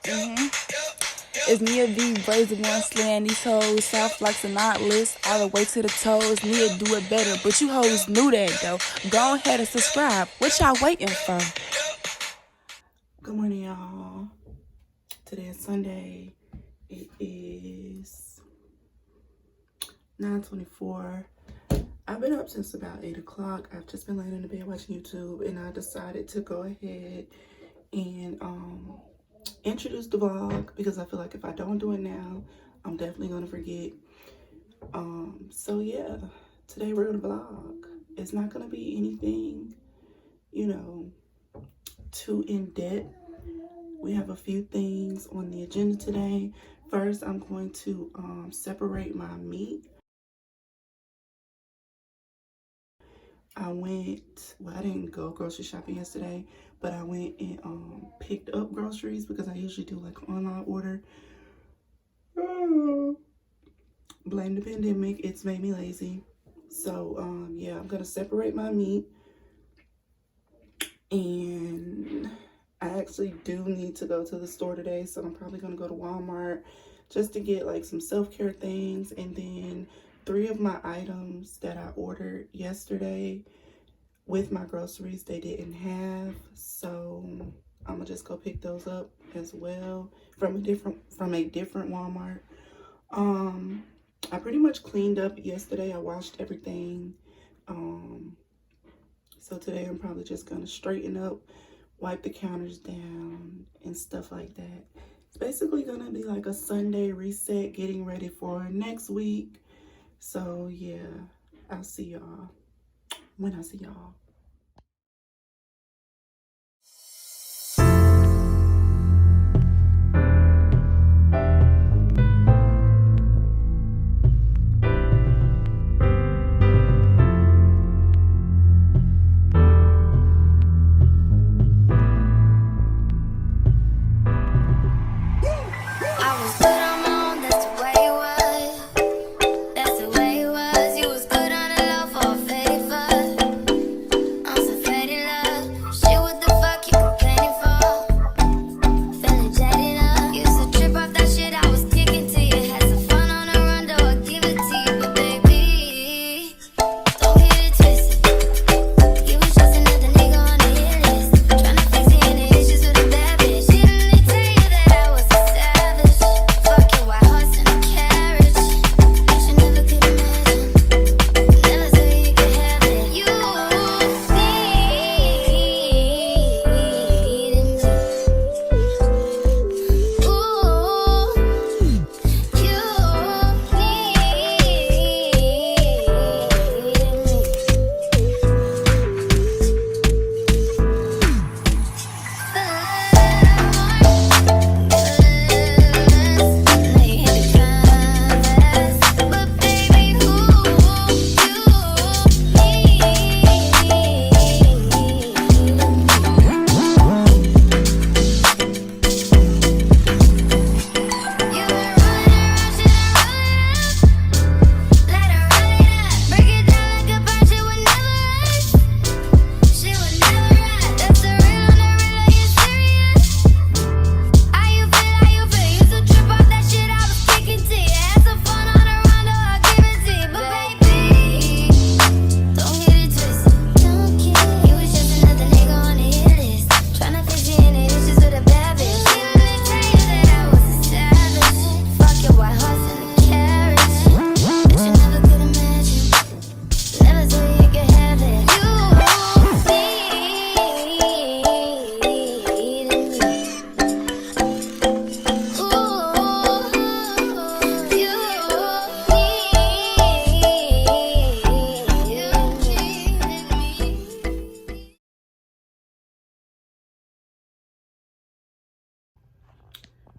It's Nia B, Brazen One, slaying these hoes, soft like a knotless, all the way to the toes. Nia do it better, but you hoes knew that though. Go ahead and subscribe. What y'all waiting for? Good morning, y'all. Today is Sunday. It is 9:24. I've been up since about 8 o'clock. I've just been laying in the bed watching YouTube, and I decided to go ahead and introduce the vlog because I feel like if I don't do it now, I'm definitely gonna forget. So yeah, today we're gonna vlog. It's not gonna be anything, too in-depth. We have a few things on the agenda today. First, I'm going to separate my meat. I didn't go grocery shopping yesterday, but I went and picked up groceries because I usually do like online order. Blame the pandemic, it's made me lazy. So yeah, I'm gonna separate my meat, and I actually do need to go to the store today, so I'm probably gonna go to Walmart just to get like some self-care things. And then 3 of my items that I ordered yesterday with my groceries, they didn't have, so I'm gonna just go pick those up as well from a different Walmart. I pretty much cleaned up yesterday. I washed everything. So today I'm probably just gonna straighten up, wipe the counters down and stuff like that. It's basically gonna be like a Sunday reset, getting ready for next week. So yeah, I'll see y'all when I see y'all.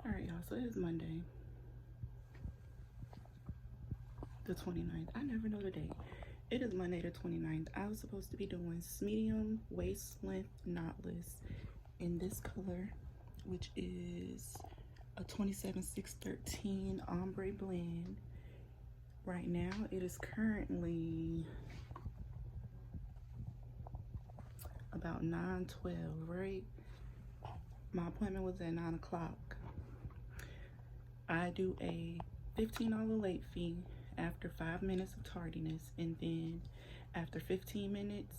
Alright, y'all, so it is Monday, the 29th. I never know the date. It is Monday the 29th. I was supposed to be doing medium waist length knotless in this color, which is a 27-613 ombre blend. Right now, it is currently about 9:12, right? My appointment was at 9 o'clock. I do a $15 late fee after 5 minutes of tardiness, and then after 15 minutes,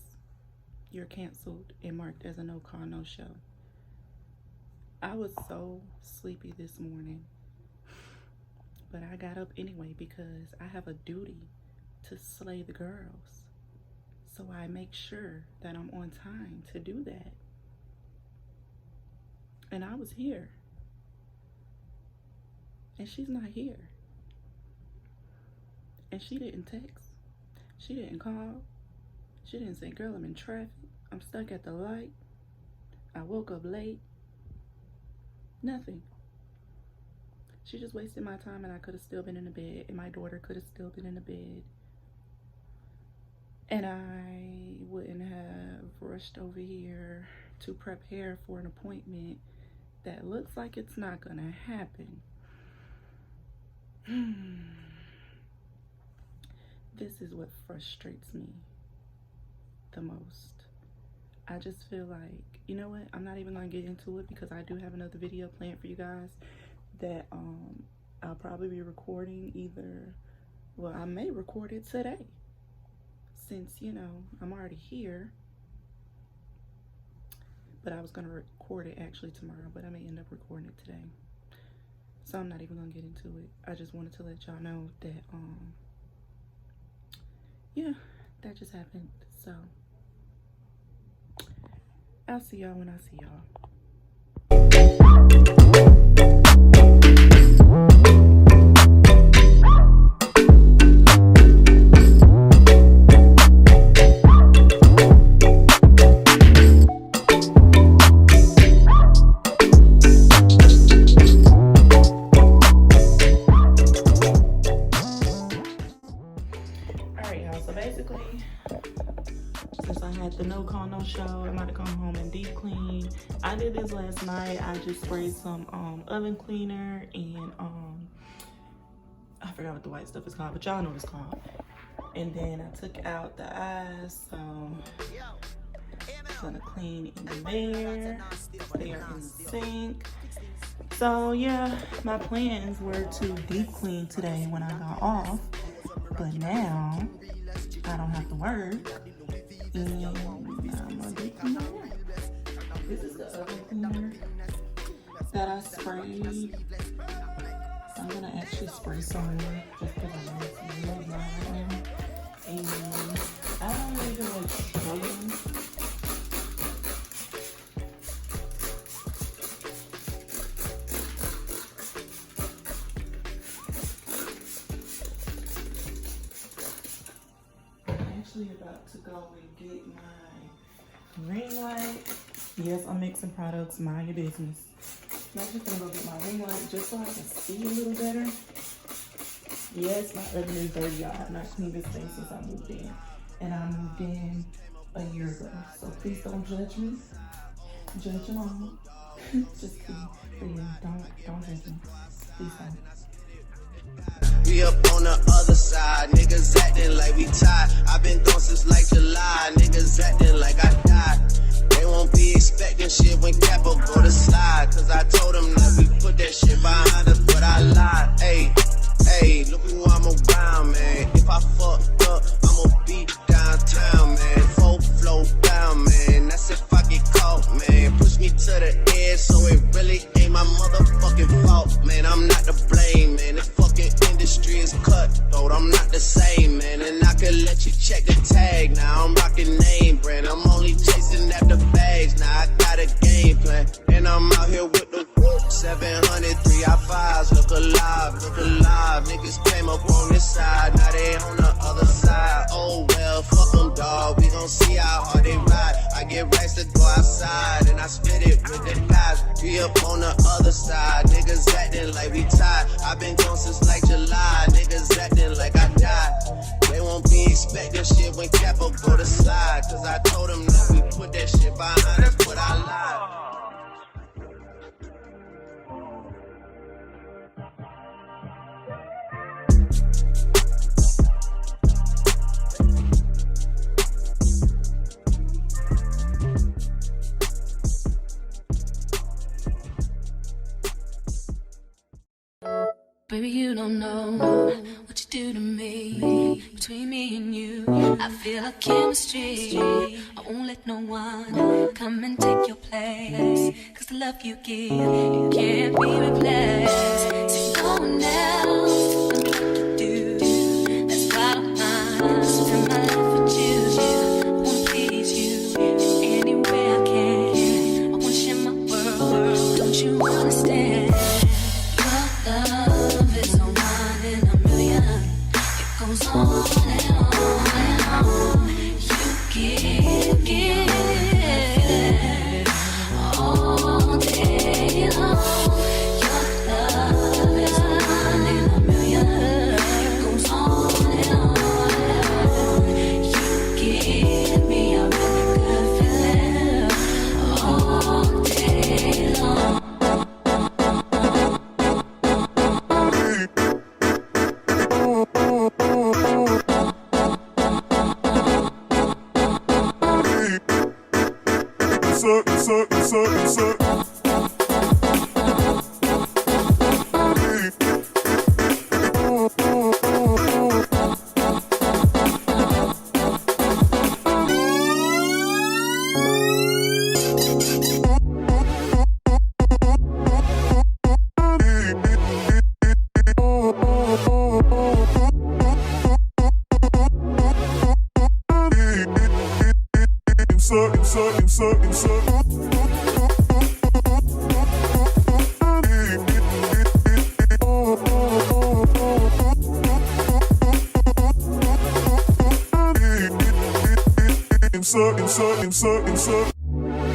you're canceled and marked as a no call, no show. I was so sleepy this morning, but I got up anyway because I have a duty to slay the girls. So I make sure that I'm on time to do that. And I was here. And she's not here. And she didn't text. She didn't call. She didn't say, girl, I'm in traffic. I'm stuck at the light. I woke up late. Nothing. She just wasted my time, and I could have still been in the bed, and my daughter could have still been in the bed. And I wouldn't have rushed over here to prepare for an appointment that looks like it's not gonna happen. This is what frustrates me the most. I just feel like, you know what, I'm not even gonna get into it because I do have another video planned for you guys that I'll probably be recording either, well, I may record it today since, you know, I'm already here. But I was gonna record it actually tomorrow, but I may end up recording it today. So I'm not even gonna get into it. I just wanted to let y'all know that, yeah, that just happened. So I'll see y'all when I see y'all. So basically, since I had the no call, no show, I'm about to come home and deep clean. I did this last night. I just sprayed some oven cleaner and I forgot what the white stuff is called, but y'all know what it's called. And then I took out the eyes, so I'm gonna clean in there. They are in the sink. So yeah, my plans were to deep clean today when I got off, but now I don't have to work, and I'm gonna deep clean my hair. This is the oven cleaner that I sprayed. I'm gonna actually spray some more just because I know it's real dry. And I don't even like spraying. About to go and get my ring light. Yes, I'm mixing products, mind your business. I'm actually gonna go get my ring light just so I can see a little better. Yes, my oven is dirty, y'all. I have not cleaned this thing since I moved in. And I moved in a year ago. So please don't judge me. Judge them all. Just kidding. But yeah, don't judge me. Please don't. We up on the other side, niggas acting like we tied. I've been gone since like July, niggas acting like I died. They won't be expecting shit when Capo go to slide. Cause I told them that we put that shit behind us, but I lied. Hey, look who I'm around, man. If I fucked up, I'ma be downtown, man. Full flow down, man. That's if I get caught, man. Push me to the edge, so it really ain't my motherfucking fault, man. I'm not to blame, man. The fucking industry is cutthroat. I'm not the same, man. And I can let you check the tag. Now I'm rocking name brand. I'm only chasing after bags. Now I got a game plan. And I'm out here with the 700 3i5s. Look alive, look alive. Niggas came up on this side. Now they on the other side. Oh well, fuck them, dawg. We gon' see how hard they ride. I get rights to go outside. And I spit it with the guys. We up on the other side. Niggas acting like we tied. I've been gone since like July. Niggas acting like I died. They won't be expecting shit when Capo go to slide. Cause I told them that we put that shit behind us, but I lied. Baby, you don't know what you do to me. Between me and you, I feel a chemistry. I won't let no one come and take your place. Cause the love you give, it can't be replaced. See, no one else can do what you do. That's why I spend my life with you. I wanna please you in any way I can. I wanna share my world, don't you understand? Your love is a one in a million. It goes on and on and on. You give all day long. Your love is a one in a million. It goes on and on and on. You give me a really good feeling all day long.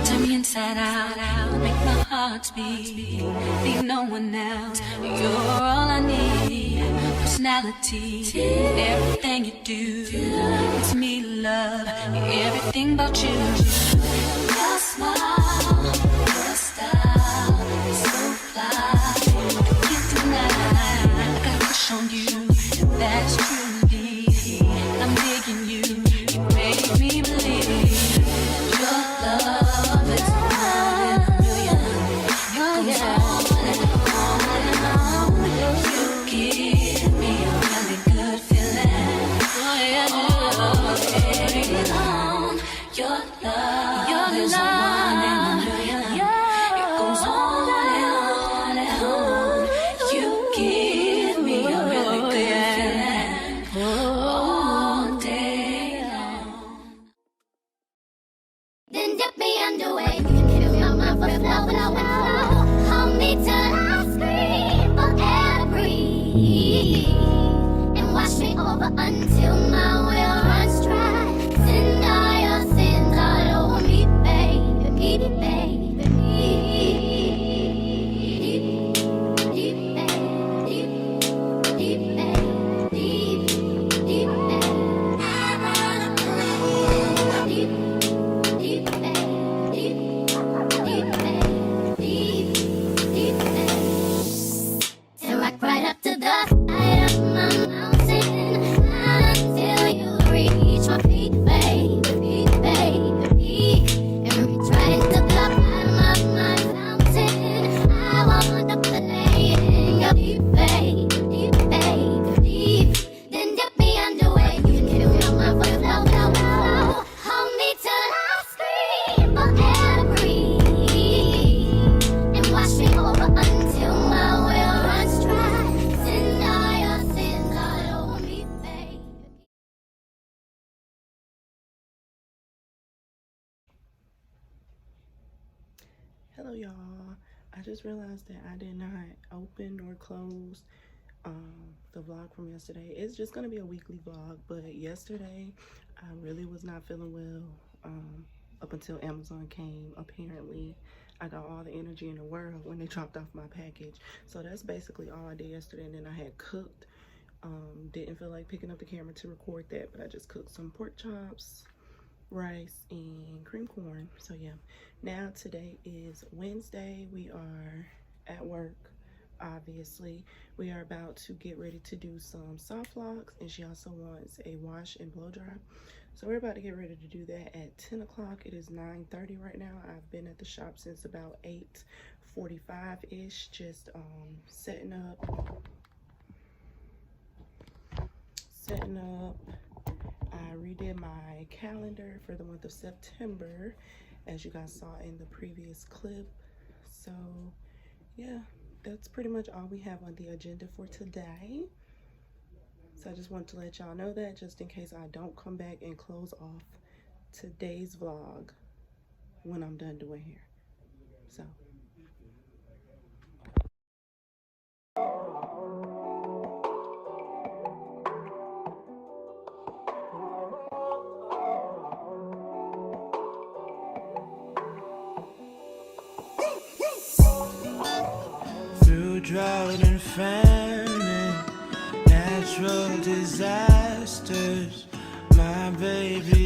Turn me inside out, make my heart beat. Need no one else, you're all I need. Personality, everything you do, it's me love, everything about you. Your smile, your style, so fly, can't deny. I got a crush on you, that's true indeed. I'm digging you, you make me believe. Your love is one in a million. It goes on and on and on. You give me a really good feeling. Oh yeah, all day long. Your love is one in a million. It goes on and on and on. You give me a really good feeling all day long. Then dip me underway. You can fill my mouth with flow, flow, flow. Hold me till I scream for air to breathe. And wash me over until my will runs dry. Send all your sins all over me, baby, baby, baby. Deep, deep, deep, deep, deep, deep, deep, deep, and rock right up to the side of my mountain until you reach my feet, baby, baby, and reach right into the bottom of my fountain. I want to play in your deep, baby, baby, deep. Then dip me underway. You can fill my mouth with flow, flow, flow. Hold me till I scream for air to breathe. And wash me over until my will runs dry. Send all your sins all over me, baby. Hello, y'all. I just realized that I did not open or close the vlog from yesterday. It's just gonna be a weekly vlog, but yesterday I really was not feeling well up until Amazon came. Apparently I got all the energy in the world when they dropped off my package, so that's basically all I did yesterday. And then I had cooked. Didn't feel like picking up the camera to record that, but I just cooked some pork chops, rice, and cream corn. So yeah, now today is Wednesday. We are at work, obviously. We are about to get ready to do some soft locks, and she also wants a wash and blow dry. So we're about to get ready to do that at 10 o'clock. It is 9:30 right now. I've been at the shop since about 8:45-ish, just setting up setting up. I redid my calendar for the month of September, as you guys saw in the previous clip. So yeah, that's pretty much all we have on the agenda for today. So I just wanted to let y'all know that, just in case I don't come back and close off today's vlog when I'm done doing hair. So through drought and famine, natural disasters, my baby